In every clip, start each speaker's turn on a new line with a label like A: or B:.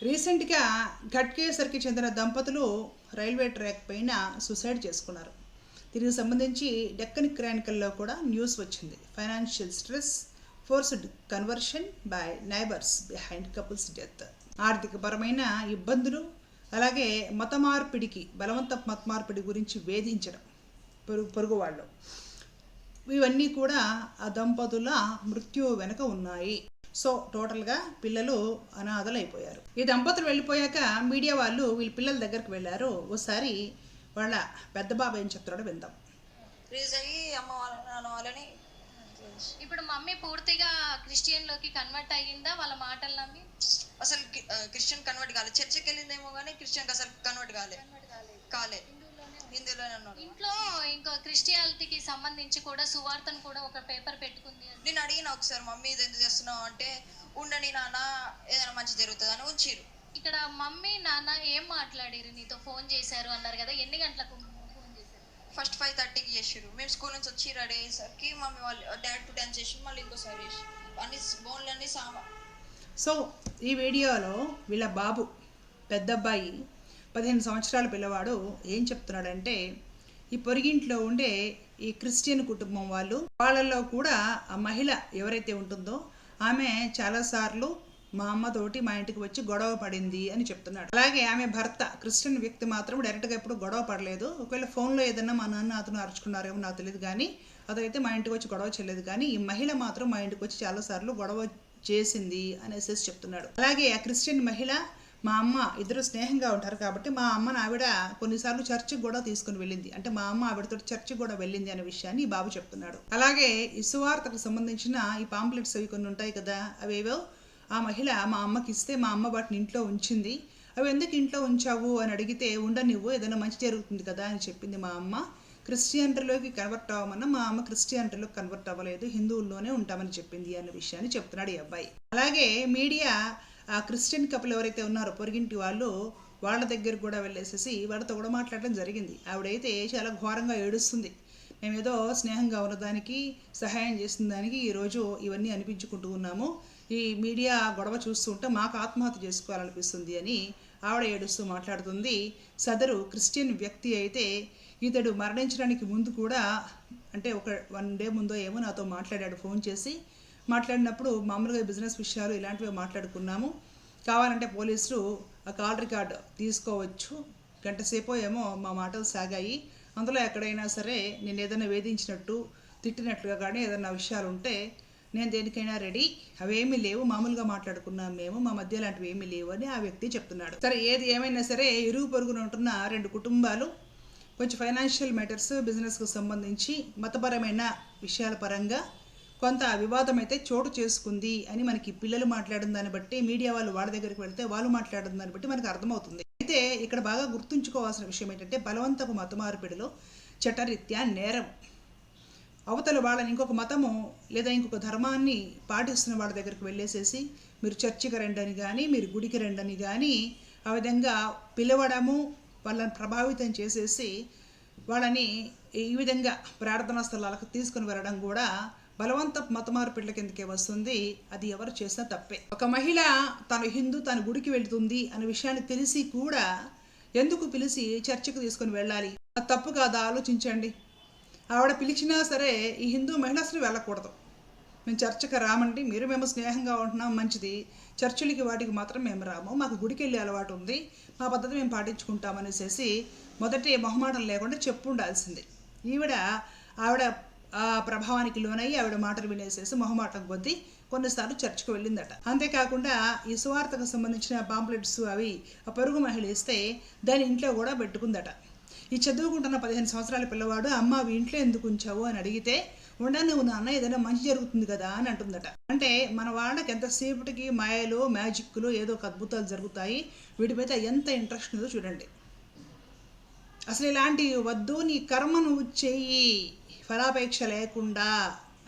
A: రీసెంట్గా ఘట్కేసర్కి చెందిన దంపతులు రైల్వే ట్రాక్ పైన సూసైడ్ చేసుకున్నారు. దీనికి సంబంధించి డెక్కన్ క్రానికల్లో కూడా న్యూస్ వచ్చింది. Financial stress, forced conversion by neighbours behind couples death. ఆర్థికపరమైన ఇబ్బందులు, అలాగే మత మార్పిడికి, బలవంత మత మార్పిడి గురించి వేధించడం పొరుగు వాళ్ళు, ఇవన్నీ కూడా ఆ దంపతుల మృత్యు వెనుక ఉన్నాయి. సో టోటల్గా పిల్లలు అనాథలు అయిపోయారు. ఈ దంపతులు వెళ్ళిపోయాక మీడియా వాళ్ళు వీళ్ళ పిల్లల దగ్గరికి వెళ్ళారు. ఒకసారి వాళ్ళ పెద్ద బాబు ఏం చెప్తాడో విందాం.
B: ఇప్పుడు మమ్మీ పూర్తిగా క్రిస్టియన్ లోకి కన్వర్ట్ అయ్యిందా వాళ్ళ మాటలు నమ్మి?
C: అసలు క్రిస్టియన్ కన్వర్ట్ కాలేదు. చర్చికి వెళ్ళిందేమో కానీ క్రిస్టియన్ అసలు కన్వర్ట్ కాలే. హిందూలోనే ఉన్నాడు.
B: ఇంట్లో ఇంకా క్రిస్టియానిటీకి సంబంధించి కూడా సువార్తను కూడా ఒక పేపర్ పెట్టుకుంది.
C: నేను అడిగిన ఒకసారి, మమ్మీ ఇది ఎందుకు చేస్తున్నావు అంటే, ఉండని నాన్న ఏదైనా మంచి జరుగుతుంది అని ఉంచిరు.
B: ఇక్కడ మమ్మీ నాన్న ఏం మాట్లాడారు? నీతో ఫోన్ చేశారు అన్నారు కదా, ఎన్ని గంటలకు ఫోన్ చేశారు?
C: ఫస్ట్ 5:30కి చేసారు. మేము స్కూల్ నుంచి వచ్చి రెడీ అయ్యేసరికి మమ్మీ వాళ్ళు డాడ్ టు 10 చేసి మళ్ళీ ఇంకోసారి చేసి అన్ని బోన్లన్నీ
A: సో ఈ వీడియోలో వీళ్ళ బాబు పెద్దబ్బాయి 15 సంవత్సరాల పిల్లవాడు ఏం చెప్తున్నాడంటే, ఈ పొరిగింట్లో ఉండే ఈ క్రిస్టియన్ కుటుంబం వాళ్ళల్లో కూడా ఆ మహిళ ఎవరైతే ఉంటుందో ఆమె చాలాసార్లు మా అమ్మతోటి మా ఇంటికి వచ్చి గొడవ పడింది అని చెప్తున్నాడు. అలాగే ఆమె భర్త క్రిస్టియన్ వ్యక్తి మాత్రం డైరెక్ట్గా ఎప్పుడు గొడవ పడలేదు. ఒకవేళ ఫోన్లో ఏదన్నా మా నాన్న అతను అరుచుకున్నారేమో నాకు తెలియదు, కానీ అదైతే మా ఇంటికి వచ్చి గొడవ చేయలేదు. కానీ ఈ మహిళ మాత్రం మా ఇంటికి వచ్చి చాలాసార్లు గొడవ చేసింది అనేసి చెప్తున్నాడు. అలాగే ఆ క్రిస్టియన్ మహిళ మా అమ్మ ఇద్దరు స్నేహంగా ఉంటారు కాబట్టి మా అమ్మని ఆవిడ కొన్నిసార్లు చర్చికి కూడా తీసుకుని వెళ్ళింది, అంటే మా అమ్మ ఆవిడతో చర్చికి కూడా వెళ్ళింది అనే విషయాన్ని ఈ బాబు చెప్తున్నాడు. అలాగే ఈ సువార్తకు సంబంధించిన ఈ పాంప్లెట్స్ అవి కొన్ని ఉంటాయి కదా, అవేవో ఆ మహిళ మా అమ్మకి ఇస్తే మా అమ్మ వాటిని ఇంట్లో ఉంచింది. అవి ఎందుకు ఇంట్లో ఉంచావు అని అడిగితే, ఉండనివ్వు ఏదైనా మంచి జరుగుతుంది కదా అని చెప్పింది మా అమ్మ. క్రిస్టియానిటీలోకి కన్వర్ట్ అవ్వమన్నా మా అమ్మ క్రిస్టియానిటీలోకి కన్వర్ట్ అవ్వలేదు, హిందువుల్లోనే ఉంటామని చెప్పింది అనే విషయాన్ని చెప్తున్నాడు ఈ అబ్బాయి. అలాగే మీడియా ఆ క్రిస్టియన్ కపుల్ ఎవరైతే ఉన్నారో పొరిగింటి వాళ్ళ దగ్గర కూడా వెళ్ళేసేసి వాళ్ళతో కూడా మాట్లాడడం జరిగింది. ఆవిడైతే చాలా ఘోరంగా ఏడుస్తుంది. మేమేదో స్నేహంగా ఉన్నదానికి, సహాయం చేసిన దానికి ఈరోజు ఇవన్నీ అనిపించుకుంటూ ఉన్నాము. ఈ మీడియా గొడవ చూస్తుంటే మాకు ఆత్మహత్య చేసుకోవాలనిపిస్తుంది అని ఆవిడ ఏడుస్తూ మాట్లాడుతుంది. సదరు క్రిస్టియన్ వ్యక్తి అయితే ఇతడు మరణించడానికి ముందు కూడా, అంటే ఒక 1 డే ముందో ఏమో నాతో మాట్లాడాడు ఫోన్ చేసి. మాట్లాడినప్పుడు మామూలుగా బిజినెస్ విషయాలు ఇలాంటివి మాట్లాడుకున్నాము, కావాలంటే పోలీసులు ఆ కాల్ రికార్డు తీసుకోవచ్చు, గంట సేపో ఏమో మా మాటలు సాగాయి. అందులో ఎక్కడైనా సరే నేను ఏదైనా వేధించినట్టు, తిట్టినట్లుగా కానీ ఏదైనా విషయాలు ఉంటే నేను దేనికైనా రెడీ, అవేమీ లేవు, మామూలుగా మాట్లాడుకున్నాం మేము, మా మధ్య లాంటివి ఏమీ లేవు అని ఆ వ్యక్తి చెప్తున్నాడు. సరే ఏది ఏమైనా సరే ఇరుగు పొరుగున ఉంటున్న 2 కుటుంబాలు కొంచెం ఫైనాన్షియల్ మ్యాటర్స్, బిజినెస్కు సంబంధించి మతపరమైన విషయాల పరంగా కొంత వివాదం అయితే చోటు చేసుకుంది అని మనకి పిల్లలు మాట్లాడిన దాన్ని బట్టి, మీడియా వాళ్ళ దగ్గరికి వెళ్తే వాళ్ళు మాట్లాడిన దాన్ని బట్టి మనకు అర్థమవుతుంది. అయితే ఇక్కడ బాగా గుర్తుంచుకోవాల్సిన విషయం ఏంటంటే, బలవంతపు మత మార్పిడిలో చట్టరీత్యా నేరం. అవతల వాళ్ళని ఇంకొక మతము లేదా ఇంకొక ధర్మాన్ని పాటిస్తున్న వాళ్ళ దగ్గరికి వెళ్ళేసేసి మీరు చర్చికి రండి అని కానీ, మీరు గుడికి రండి అని కానీ ఆ విధంగా పిలవడము, వాళ్ళని ప్రభావితం చేసేసి వాళ్ళని ఈ విధంగా ప్రార్థనా స్థలాలకు తీసుకుని వెళ్ళడం కూడా బలవంత మత మార్పిడ్ల కిందకే వస్తుంది. అది ఎవరు చేసినా తప్పే. ఒక మహిళ తను హిందూ, తను గుడికి వెళ్తుంది అనే విషయాన్ని తెలిసి కూడా ఎందుకు పిలిచి చర్చికి తీసుకుని వెళ్ళాలి? అది తప్పు కాదా? ఆలోచించండి. ఆవిడ పిలిచినా సరే ఈ హిందూ మహిళ అసలు వెళ్ళకూడదు. మేము చర్చకి రామండి, మేము స్నేహంగా ఉంటున్నాం, మంచిది, చర్చిలకి వాటికి మాత్రం మేము రాము, మాకు గుడికి వెళ్ళే అలవాటు ఉంది, మా పద్ధతి మేము పాటించుకుంటామనేసి మొదటి మొహమాటం లేకుండా చెప్పు ఉండాల్సింది. ఆవిడ ఆ ప్రభావానికి లోనయ్యి ఆవిడ మాటలు వినేసేసి మొహమాటం కొద్దీ కొన్నిసార్లు చర్చికి వెళ్ళిందట. అంతేకాకుండా ఈ సువార్తకు సంబంధించిన పాంప్లెట్స్ అవి ఆ పొరుగు మహిళ ఇస్తే దాని ఇంట్లో కూడా పెట్టుకుందట. ఈ చదువుకుంటున్న 15 సంవత్సరాల పిల్లవాడు, అమ్మ అవి ఇంట్లో ఎందుకు ఉంచావు అని అడిగితే, ఉండని నువ్వు నాన్న ఏదైనా మంచి జరుగుతుంది కదా అని అంటుందట. అంటే మన వాళ్ళకి ఎంతసేపటికి మాయలు, మ్యాజిక్లు, ఏదో ఒక అద్భుతాలు జరుగుతాయి, వీటి మీద ఎంత ఇంట్రెస్ట్ ఉందో చూడండి. అసలు ఇలాంటివి వద్దు, నీ కర్మ నువ్వు చెయ్యి ఫలాపేక్ష లేకుండా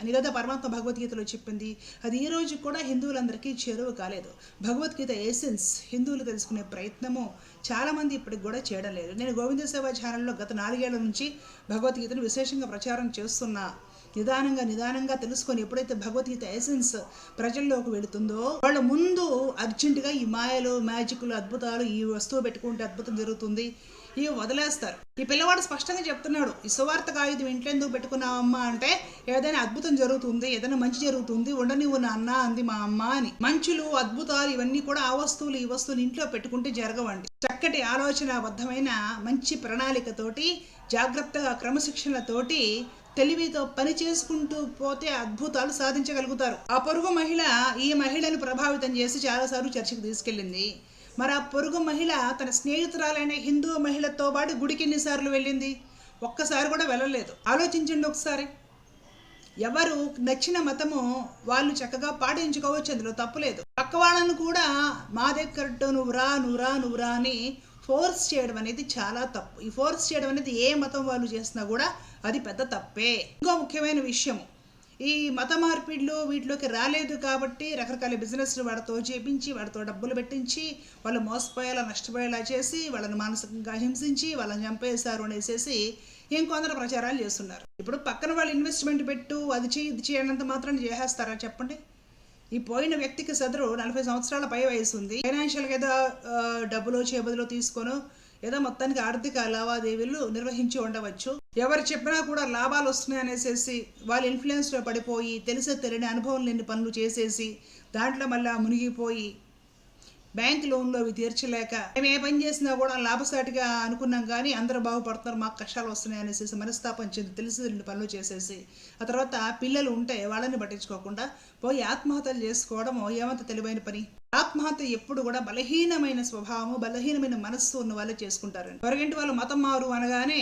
A: అని కదా పరమాత్మ భగవద్గీతలో చెప్పింది. అది ఈ రోజు కూడా హిందువులందరికీ చేరువ కాలేదు. భగవద్గీత ఎసెన్స్ హిందువులు తెలుసుకునే ప్రయత్నము చాలామంది ఇప్పటికి కూడా చేయడం లేదు. నేను గోవింద సేవ ఛానల్లో గత 4 ఏళ్ల నుంచి భగవద్గీతను విశేషంగా ప్రచారం చేస్తున్నా. నిదానంగా తెలుసుకొని ఎప్పుడైతే భగవద్గీత ఎసెన్స్ ప్రజల్లోకి వెళుతుందో వాళ్ళ ముందు అర్జెంటుగా ఈ మాయలు, మ్యాజిక్లు, అద్భుతాలు, ఈ వస్తువు పెట్టుకుంటే అద్భుతం జరుగుతుంది, ఇవి వదిలేస్తారు. ఈ పిల్లవాడు స్పష్టంగా చెప్తున్నాడు, ఈ సువార్త కాగితం ఇంట్లో ఎందుకు పెట్టుకున్నావమ్మా అంటే ఏదైనా అద్భుతం జరుగుతుంది, ఏదైనా మంచి జరుగుతుంది, ఉండనివ్వు నాన్న అంది మా అమ్మ అని. మంచులు, అద్భుతాలు ఇవన్నీ కూడా ఆ వస్తువులు ఈ వస్తువులు ఇంట్లో పెట్టుకుంటే జరగవండి. చక్కటి ఆలోచనాబద్ధమైన మంచి ప్రణాళికతోటి, జాగ్రత్తగా క్రమశిక్షణతోటి, తెలివితో పని చేసుకుంటూ పోతే అద్భుతాలు సాధించగలుగుతారు. ఆ పొరుగు మహిళ ఈ మహిళను ప్రభావితం చేసి చాలాసార్లు చర్చికి తీసుకెళ్ళింది. మరి ఆ పొరుగు మహిళ తన స్నేహితురాలైన హిందూ మహిళతో పాటు గుడికి ఎన్నిసార్లు వెళ్ళింది? ఒక్కసారి కూడా వెళ్ళలేదు. ఆలోచించండి ఒకసారి. ఎవరు నచ్చిన మతము వాళ్ళు చక్కగా పాటించుకోవచ్చు, అందులో తప్పులేదు. పక్క వాళ్ళను కూడా మా దగ్గర నువ్వు రా అని ఫోర్స్ చేయడం అనేది చాలా తప్పు. ఈ ఫోర్స్ చేయడం అనేది ఏ మతం వాళ్ళు చేసినా కూడా అది పెద్ద తప్పే. ఇంకో ముఖ్యమైన విషయము, ఈ మత మార్పిడ్లు వీటిలోకి రాలేదు కాబట్టి రకరకాల బిజినెస్లు వాడితో చేపించి, వాడితో డబ్బులు పెట్టించి, వాళ్ళు మోసపోయేలా, నష్టపోయేలా చేసి, వాళ్ళని మానసికంగా హింసించి, వాళ్ళని చంపేశారు అనేసి ఇంకొందరు ప్రచారాలు చేస్తున్నారు. ఇప్పుడు పక్కన వాళ్ళు ఇన్వెస్ట్మెంట్ పెట్టు, అది చేయి, ఇది చేయనంత మాత్రం చేసేస్తారా చెప్పండి? ఈ పోయిన వ్యక్తికి సదరు 40 సంవత్సరాల పై వయసు ఉంది. ఫైనాన్షియల్గా ఏదో డబ్బులు చేబదులు తీసుకొని ఏదో మొత్తానికి ఆర్థిక లావాదేవీలు నిర్వహించి ఉండవచ్చు. ఎవరు చెప్పినా కూడా లాభాలు వస్తున్నాయి అనేసి వాళ్ళ ఇన్ఫ్లుయెన్స్లో పడిపోయి, తెలియని అనుభవం లేని పనులు చేసేసి దాంట్లో మళ్ళీ మునిగిపోయి బ్యాంక్ లోన్లో అవి తీర్చలేక మేము ఏ పని చేసినా కూడా లాభసాటిగా అనుకున్నాం కానీ అందరూ బాగుపడుతున్నారు, మాకు కష్టాలు వస్తున్నాయి అనేసి మనస్తాపం చెంది తెలిసిన పనులు చేసేసి ఆ తర్వాత పిల్లలు ఉంటే వాళ్ళని పట్టించుకోకుండా పోయి ఆత్మహత్యలు చేసుకోవడం ఏమంత తెలివైన పని? ఆత్మహత్య ఎప్పుడు కూడా బలహీనమైన స్వభావము, బలహీనమైన మనస్సు ఉన్న వాళ్ళు చేసుకుంటారండి. పొరగింటి వాళ్ళు మతం మారు అనగానే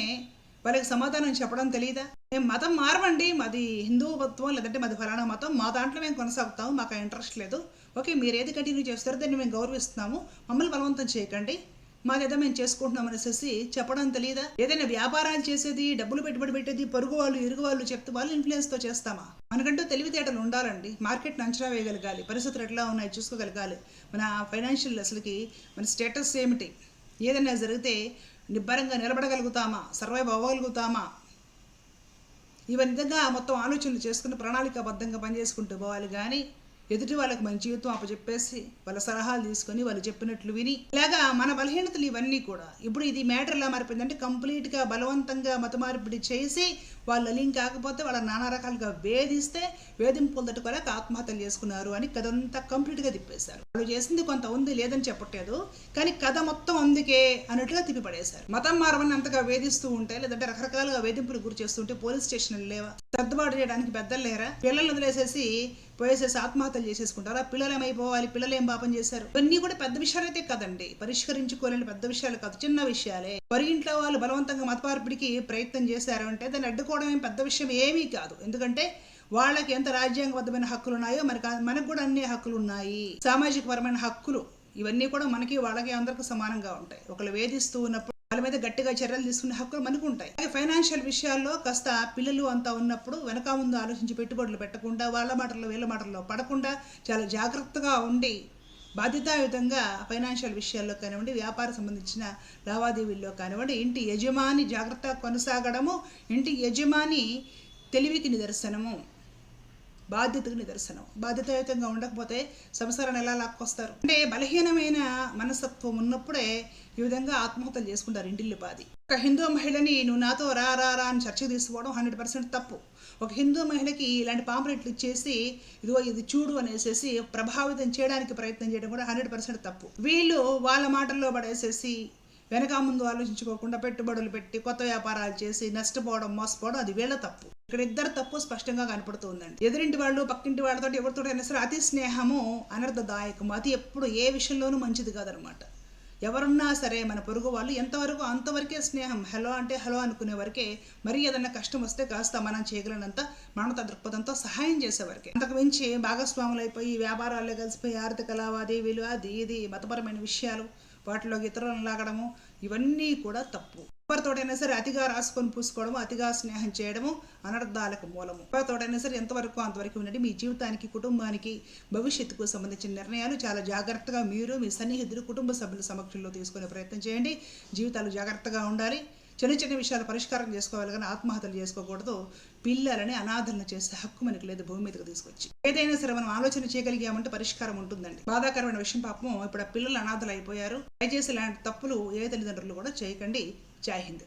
A: వాళ్ళకి సమాధానం చెప్పడం తెలియదా? మేము మతం మారమండి, మాది హిందూత్వం లేదంటే మాది ఫలానా మతం, మా దాంట్లో మేము కొనసాగుతాము, మాకు ఇంట్రెస్ట్ లేదు, ఓకే మీరు ఏది కంటిన్యూ చేస్తారో దాన్ని మేము గౌరవిస్తున్నాము, మమ్మల్ని బలవంతం చేయకండి, మాదేదో మేము చేసుకుంటున్నాం అనేసి చెప్పడం తెలియదా? ఏదైనా వ్యాపారాలు చేసేది, డబ్బులు పెట్టుబడి పెట్టేది పొరుగు వాళ్ళు, ఇరుగు వాళ్ళు చెప్తే వాళ్ళు ఇన్ఫ్లుయెన్స్తో చేస్తామా? మనకంటూ తెలివితేటలు ఉండాలండి. మార్కెట్ని అంచనా వేయగలగాలి, పరిస్థితులు ఎట్లా ఉన్నాయి చూసుకోగలగాలి, మన ఫైనాన్షియల్ అసలుకి మన స్టేటస్ ఏమిటి, ఏదైనా జరిగితే నిబ్బరంగా నిలబడగలుగుతామా, సర్వైవ్ అవ్వగలుగుతామా, ఈ విధంగా మొత్తం ఆలోచనలు చేసుకుని ప్రణాళికాబద్ధంగా పనిచేసుకుంటూ పోవాలి. కానీ ఎదుటి వాళ్ళకి మన జీవితం అప్పచెప్పేసి వాళ్ళ సలహాలు తీసుకొని వాళ్ళు చెప్పినట్లు విని ఇలాగా మన బలహీనతలు ఇవన్నీ కూడా ఇప్పుడు ఇది మ్యాటర్ ఎలా మారిపోయిందంటే కంప్లీట్గా బలవంతంగా మత మార్పిడి చేసి వాళ్ళు లింక్ కాకపోతే వాళ్ళ నానా రకాలుగా వేధిస్తే వేధింపులు తట్టుకోలేక ఆత్మహత్యలు చేసుకున్నారు అని కథంతా కంప్లీట్గా తిప్పేశారు. వాళ్ళు చేసింది కొంత ఉంది లేదని చెప్పట్లేదు, కానీ కథ మొత్తం అందుకే అన్నట్టుగా తిప్పిపడేశారు. మతం మారమని అంతగా వేధిస్తూ ఉంటే లేదంటే రకరకాలుగా వేధింపులు గురి చేస్తుంటే పోలీస్ స్టేషన్లు లేవా? సర్దుబాటు చేయడానికి పెద్దలు లేరా? పిల్లల్ని వదిలేసేసి పోయేసేసి ఆత్మహత్యలు చేసేసుకుంటారా? పిల్లలు ఏమైపోవాలి, పిల్లలు ఏం పాపం చేశారు? ఇవన్నీ కూడా పెద్ద విషయాలు అయితే కదండి, పరిష్కరించుకోలేని పెద్ద విషయాలు కాదు, చిన్న విషయాలే. ఇంట్లో వాళ్ళు బలవంతంగా మత మార్పిడికి ప్రయత్నం చేశారు అంటే దాన్ని అడ్డుకోవడం ఏం పెద్ద విషయం ఏమీ కాదు. ఎందుకంటే వాళ్ళకి ఎంత రాజ్యాంగబద్ధమైన హక్కులు ఉన్నాయో మనకు కూడా అన్ని హక్కులు ఉన్నాయి. సామాజిక పరమైన హక్కులు ఇవన్నీ కూడా మనకి వాళ్ళకి అందరికీ సమానంగా ఉంటాయి. ఒకళ్ళు వేధిస్తూ ఉన్నప్పుడు వాళ్ళ మీద గట్టిగా చర్యలు తీసుకునే హక్కులు మనకు ఉంటాయి. అలాగే ఫైనాన్షియల్ విషయాల్లో కాస్త పిల్లలు అంతా ఉన్నప్పుడు వెనక ముందు ఆలోచించి పెట్టుబడులు పెట్టకుండా వాళ్ళ మాటల్లో వీళ్ళ మాటల్లో పడకుండా చాలా జాగ్రత్తగా ఉండి బాధ్యతాయుతంగా ఫైనాన్షియల్ విషయాల్లో కానివ్వండి, వ్యాపార సంబంధించిన లావాదేవీల్లో కానివ్వండి, ఇంటి యజమాని జాగ్రత్తగా కొనసాగడము ఇంటి యజమాని తెలివికి నిదర్శనము, బాధ్యతకు నిదర్శనం. బాధ్యతాయుతంగా ఉండకపోతే సంసారాన్ని ఎలా లాక్కొస్తారు? అంటే బలహీనమైన మనస్తత్వం ఉన్నప్పుడే ఈ విధంగా ఆత్మహత్యలు చేసుకుంటారు ఇంటిల్లిపాది. ఒక హిందూ మహిళని నువ్వు నాతో రా అని చర్చకు తీసుకోవడం 100% తప్పు. ఒక హిందూ మహిళకి ఇలాంటి పాంప్లెట్లు ఇచ్చేసి ఇదిగో ఇది చూడు అనేసి ప్రభావితం చేయడానికి ప్రయత్నం చేయడం కూడా 100% తప్పు. వీళ్ళు వాళ్ళ మాటల్లో పడేసేసి వెనక ముందు ఆలోచించుకోకుండా పెట్టుబడులు పెట్టి కొత్త వ్యాపారాలు చేసి నష్టపోవడం, మోసపోవడం అది వీళ్ళ తప్పు. ఇక్కడ ఇద్దరు తప్పు స్పష్టంగా కనపడుతుందండి. ఎదురింటి వాళ్ళు పక్కింటి వాళ్ళతో ఎవరితో అయినా సరే అతి స్నేహము అనర్థదాయకము, అది ఎప్పుడు ఏ విషయంలోనూ మంచిది కాదనమాట. ఎవరున్నా సరే మన పొరుగు వాళ్ళు ఎంతవరకు అంతవరకే స్నేహం, హలో అంటే హలో అనుకునే వరకే, మరీ ఏదన్నా కష్టం వస్తే కాస్త మనం చేయగలనంత మానవతా దృక్పథంతో సహాయం చేసేవరకే. అంతకు మించి భాగస్వాములు అయిపోయి వ్యాపారాల్లో కలిసిపోయి ఆర్థిక లావాదేవీలు అది ఇది మతపరమైన విషయాలు వాటిలోకి ఇతరులను లాగడము ఇవన్నీ కూడా తప్పు. ఎవరితోటైనా సరే అతిగా రాసుకొని పూసుకోవడము, అతిగా స్నేహం చేయడము అనర్థాలకు మూలము. ఎవరితోటైనా సరే ఎంతవరకు అంతవరకు ఉండండి. మీ జీవితానికి, కుటుంబానికి, భవిష్యత్తుకు సంబంధించిన నిర్ణయాలు చాలా జాగ్రత్తగా మీరు మీ సన్నిహితులు, కుటుంబ సభ్యుల సమక్షంలో తీసుకునే ప్రయత్నం చేయండి. జీవితాలు జాగ్రత్తగా ఉండాలి. చిన్న చిన్న విషయాలు పరిష్కారం చేసుకోవాలి కానీ ఆత్మహత్యలు చేసుకోకూడదు. పిల్లలని అనాథలను చేసే హక్కు మనకి లేదు భూమి మీదకి తీసుకొచ్చి. ఏదైనా సరే మనం ఆలోచన చేయగలిగామంటే పరిష్కారం ఉంటుందండి. బాధాకరమైన విషయం పాపం ఇప్పుడు ఆ పిల్లలు అనాథలు అయిపోయారు. దయచేసి ఇలాంటి తప్పులు ఏ తల్లిదండ్రులు కూడా చేయకండి. జై హింద్.